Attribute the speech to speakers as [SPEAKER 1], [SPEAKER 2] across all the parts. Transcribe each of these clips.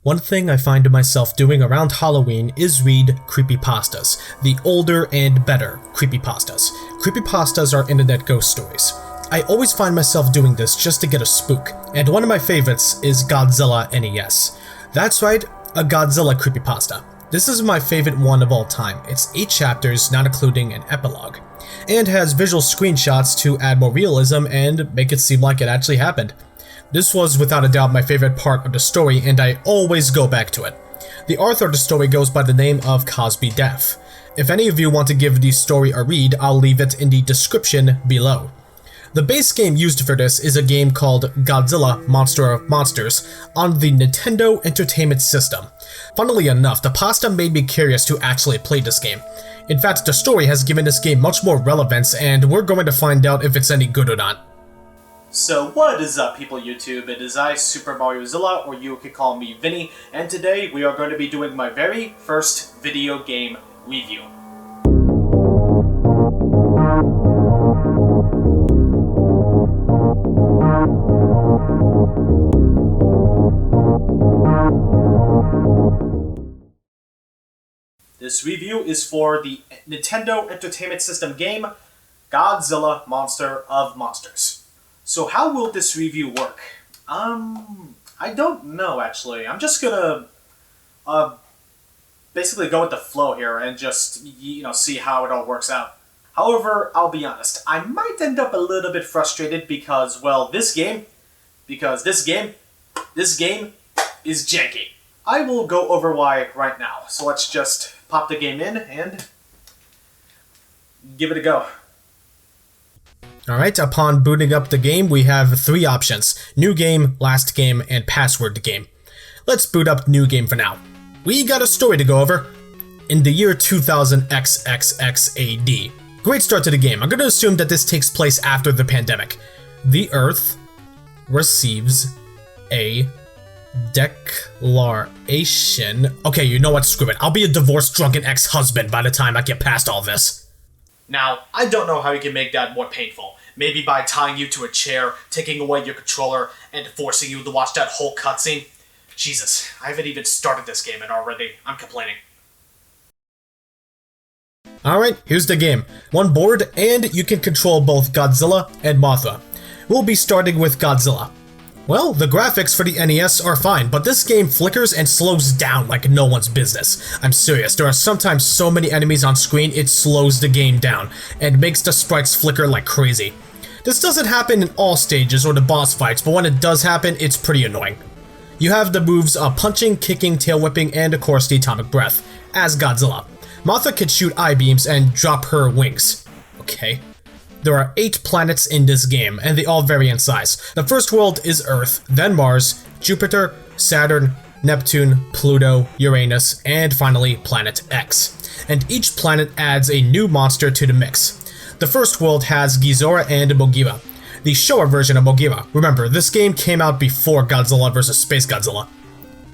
[SPEAKER 1] One thing I find myself doing around Halloween is read creepypastas, the older and better creepypastas. Creepypastas are internet ghost stories. I always find myself doing this just to get a spook, and one of my favorites is Godzilla NES. That's right, a Godzilla creepypasta. This is my favorite one of all time. It's 8 chapters, not including an epilogue, and has visual screenshots to add more realism and make it seem like it actually happened. This was without a doubt my favorite part of the story, and I always go back to it. The author of the story goes by the name of Cosby Def. If any of you want to give the story a read, I'll leave it in the description below. The base game used for this is a game called Godzilla Monster of Monsters on the Nintendo Entertainment System. Funnily enough, the pasta made me curious to actually play this game. In fact, the story has given this game much more relevance, and we're going to find out if it's any good or not.
[SPEAKER 2] So what is up, people YouTube? It is I, Super Mariozilla, or you could call me Vinny, and today we are going to be doing my very first video game review. This review is for the Nintendo Entertainment System game, Godzilla Monster of Monsters. So how will this review work? I don't know, actually. I'm just gonna, basically go with the flow here and just, see how it all works out. However, I'll be honest, I might end up a little bit frustrated because, well, this game is janky. I will go over why right now, so let's just pop the game in and give it a go.
[SPEAKER 1] Alright, upon booting up the game, we have 3 options: New Game, Last Game, and Password Game. Let's boot up New Game for now. We got a story to go over. In the year 2000 XXX AD. Great start to the game. I'm going to assume that this takes place after the pandemic. The Earth receives a declaration. Okay, you know what? Screw it. I'll be a divorced, drunken ex-husband by the time I get past all this.
[SPEAKER 2] Now, I don't know how you can make that more painful. Maybe by tying you to a chair, taking away your controller, and forcing you to watch that whole cutscene. Jesus, I haven't even started this game and already I'm complaining.
[SPEAKER 1] Alright, here's the game. One board, and you can control both Godzilla and Mothra. We'll be starting with Godzilla. Well, the graphics for the NES are fine, but this game flickers and slows down like no one's business. I'm serious, there are sometimes so many enemies on screen it slows the game down, and makes the sprites flicker like crazy. This doesn't happen in all stages or the boss fights, but when it does happen, it's pretty annoying. You have the moves of punching, kicking, tail whipping, and of course the atomic breath, as Godzilla. Mothra can shoot eye beams and drop her wings. Okay. There are 8 planets in this game, and they all vary in size. The first world is Earth, then Mars, Jupiter, Saturn, Neptune, Pluto, Uranus, and finally Planet X. And each planet adds a new monster to the mix. The first world has Ghidorah and Mogira, the Showa version of Mogira. Remember, this game came out before Godzilla vs. Space Godzilla.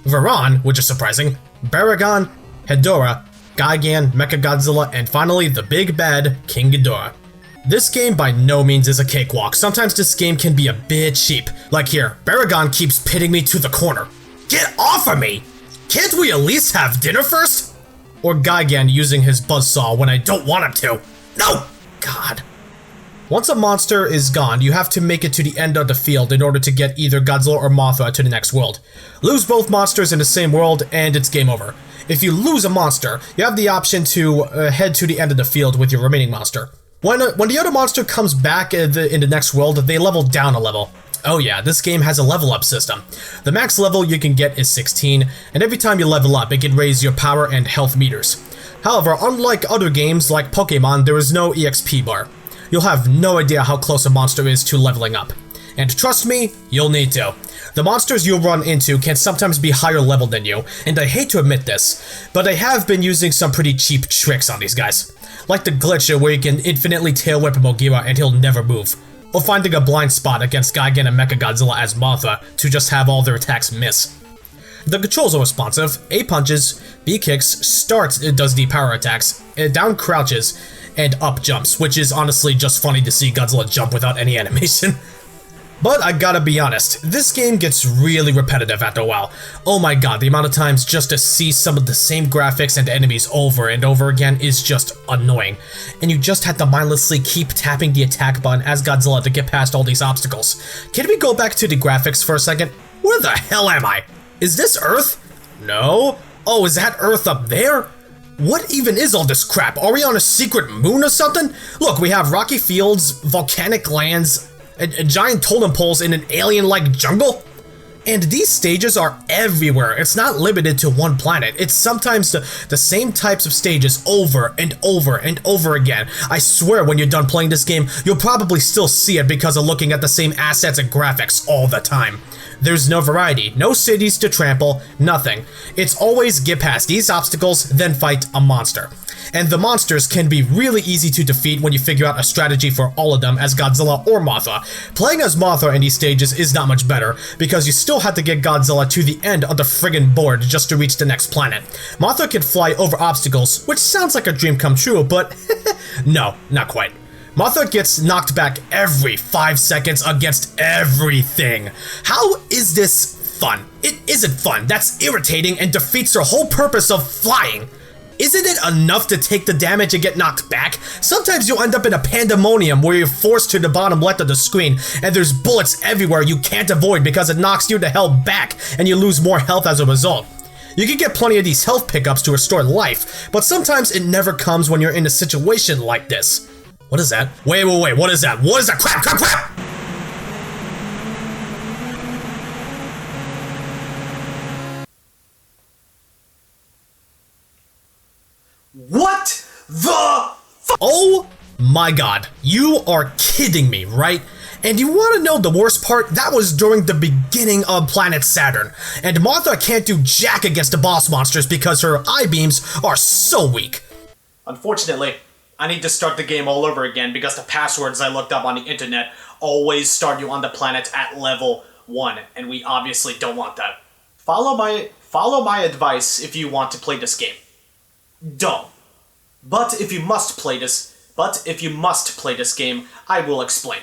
[SPEAKER 1] Varan, which is surprising, Baragon, Hedorah, Gigan, Mechagodzilla, and finally the big bad, King Ghidorah. This game by no means is a cakewalk. Sometimes this game can be a bit cheap. Like here, Baragon keeps pitting me to the corner. Get off of me! Can't we at least have dinner first? Or Gigan using his buzzsaw when I don't want him to. No! God. Once a monster is gone, you have to make it to the end of the field in order to get either Godzilla or Mothra to the next world. Lose both monsters in the same world, and it's game over. If you lose a monster, you have the option to head to the end of the field with your remaining monster. When the other monster comes back in the next world, they level down a level. Oh yeah, this game has a level up system. The max level you can get is 16, and every time you level up, it can raise your power and health meters. However, unlike other games like Pokemon, there is no EXP bar. You'll have no idea how close a monster is to leveling up. And trust me, you'll need to. The monsters you'll run into can sometimes be higher level than you, and I hate to admit this, but I have been using some pretty cheap tricks on these guys. Like the glitch where you can infinitely tail whip Mogira and he'll never move. Or finding a blind spot against Gigan and Mechagodzilla as Mothra to just have all their attacks miss. The controls are responsive. A punches, B kicks, start does the power attacks, down crouches, and up jumps, which is honestly just funny to see Godzilla jump without any animation. But I gotta be honest, this game gets really repetitive after a while. Oh my god, the amount of times just to see some of the same graphics and enemies over and over again is just annoying. And you just have to mindlessly keep tapping the attack button as Godzilla to get past all these obstacles. Can we go back to the graphics for a second? Where the hell am I? Is this Earth? No. Oh, is that Earth up there? What even is all this crap? Are we on a secret moon or something? Look, we have rocky fields, volcanic lands, giant totem poles in an alien-like jungle? And these stages are everywhere. It's not limited to one planet. It's sometimes the same types of stages over and over and over again. I swear when you're done playing this game, you'll probably still see it because of looking at the same assets and graphics all the time. There's no variety, no cities to trample, nothing. It's always get past these obstacles, then fight a monster. And the monsters can be really easy to defeat when you figure out a strategy for all of them as Godzilla or Mothra. Playing as Mothra in these stages is not much better, because you still have to get Godzilla to the end of the friggin' board just to reach the next planet. Mothra can fly over obstacles, which sounds like a dream come true, but no, not quite. Mothra gets knocked back every 5 seconds against everything. How is this fun? It isn't fun. That's irritating and defeats the whole purpose of flying. Isn't it enough to take the damage and get knocked back? Sometimes you'll end up in a pandemonium where you're forced to the bottom left of the screen and there's bullets everywhere you can't avoid because it knocks you the hell back and you lose more health as a result. You can get plenty of these health pickups to restore life, but sometimes it never comes when you're in a situation like this. What is that? Wait, what is that? What is that? Crap!
[SPEAKER 2] What the f-
[SPEAKER 1] Oh my god, you are kidding me, right? And you want to know the worst part? That was during the beginning of Planet Saturn, and Mothra can't do jack against the boss monsters because her I-beams are so weak.
[SPEAKER 2] Unfortunately, I need to start the game all over again because the passwords I looked up on the internet always start you on the planet at level 1, and we obviously don't want that. Follow my advice if you want to play this game. Don't. But if you must play this game, I will explain.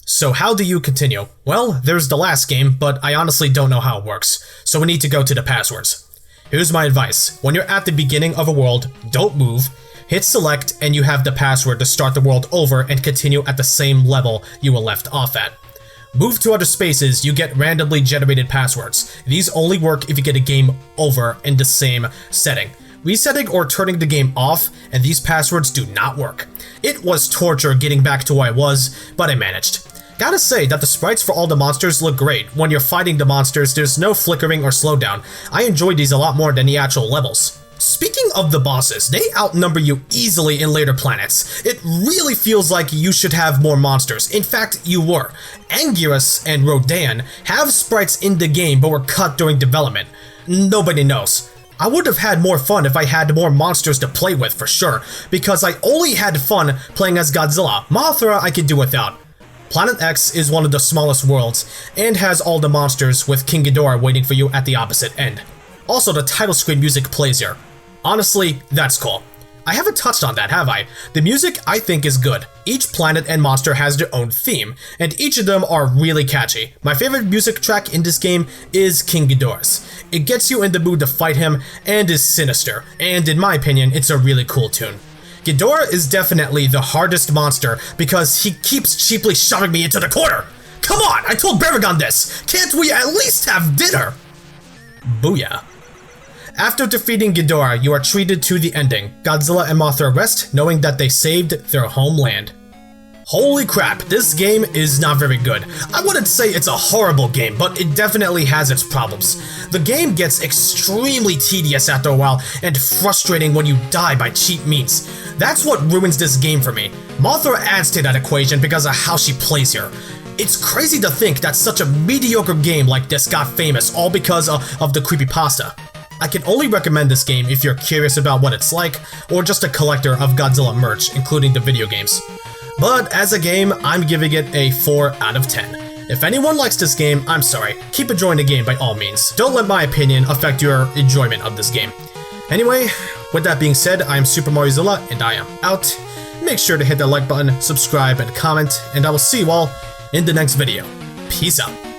[SPEAKER 1] So how do you continue? Well, there's the last game, but I honestly don't know how it works, so we need to go to the passwords. Here's my advice. When you're at the beginning of a world, don't move, hit select, and you have the password to start the world over and continue at the same level you were left off at. Move to other spaces, you get randomly generated passwords. These only work if you get a game over in the same setting. Resetting or turning the game off, and these passwords do not work. It was torture getting back to where I was, but I managed. Gotta say that the sprites for all the monsters look great. When you're fighting the monsters, there's no flickering or slowdown. I enjoyed these a lot more than the actual levels. Speaking of the bosses, they outnumber you easily in later planets. It really feels like you should have more monsters. In fact, you were. Anguirus and Rodan have sprites in the game but were cut during development. Nobody knows. I would have had more fun if I had more monsters to play with for sure, because I only had fun playing as Godzilla. Mothra I could do without. Planet X is one of the smallest worlds, and has all the monsters with King Ghidorah waiting for you at the opposite end. Also, the title screen music plays here. Honestly, that's cool. I haven't touched on that, have I? The music, I think, is good. Each planet and monster has their own theme, and each of them are really catchy. My favorite music track in this game is King Ghidorah's. It gets you in the mood to fight him, and is sinister, and in my opinion, it's a really cool tune. Ghidorah is definitely the hardest monster because he keeps cheaply shoving me into the corner! Come on, I told Baragon this! Can't we at least have dinner? Booyah. After defeating Ghidorah, you are treated to the ending. Godzilla and Mothra rest, knowing that they saved their homeland. Holy crap, this game is not very good. I wouldn't say it's a horrible game, but it definitely has its problems. The game gets extremely tedious after a while, and frustrating when you die by cheap means. That's what ruins this game for me. Mothra adds to that equation because of how she plays here. It's crazy to think that such a mediocre game like this got famous all because of the Creepypasta. I can only recommend this game if you're curious about what it's like, or just a collector of Godzilla merch, including the video games. But as a game, I'm giving it a 4 out of 10. If anyone likes this game, I'm sorry. Keep enjoying the game by all means. Don't let my opinion affect your enjoyment of this game. Anyway, with that being said, I'm Super Mariozilla, and I am out. Make sure to hit that like button, subscribe, and comment, and I will see you all in the next video. Peace out.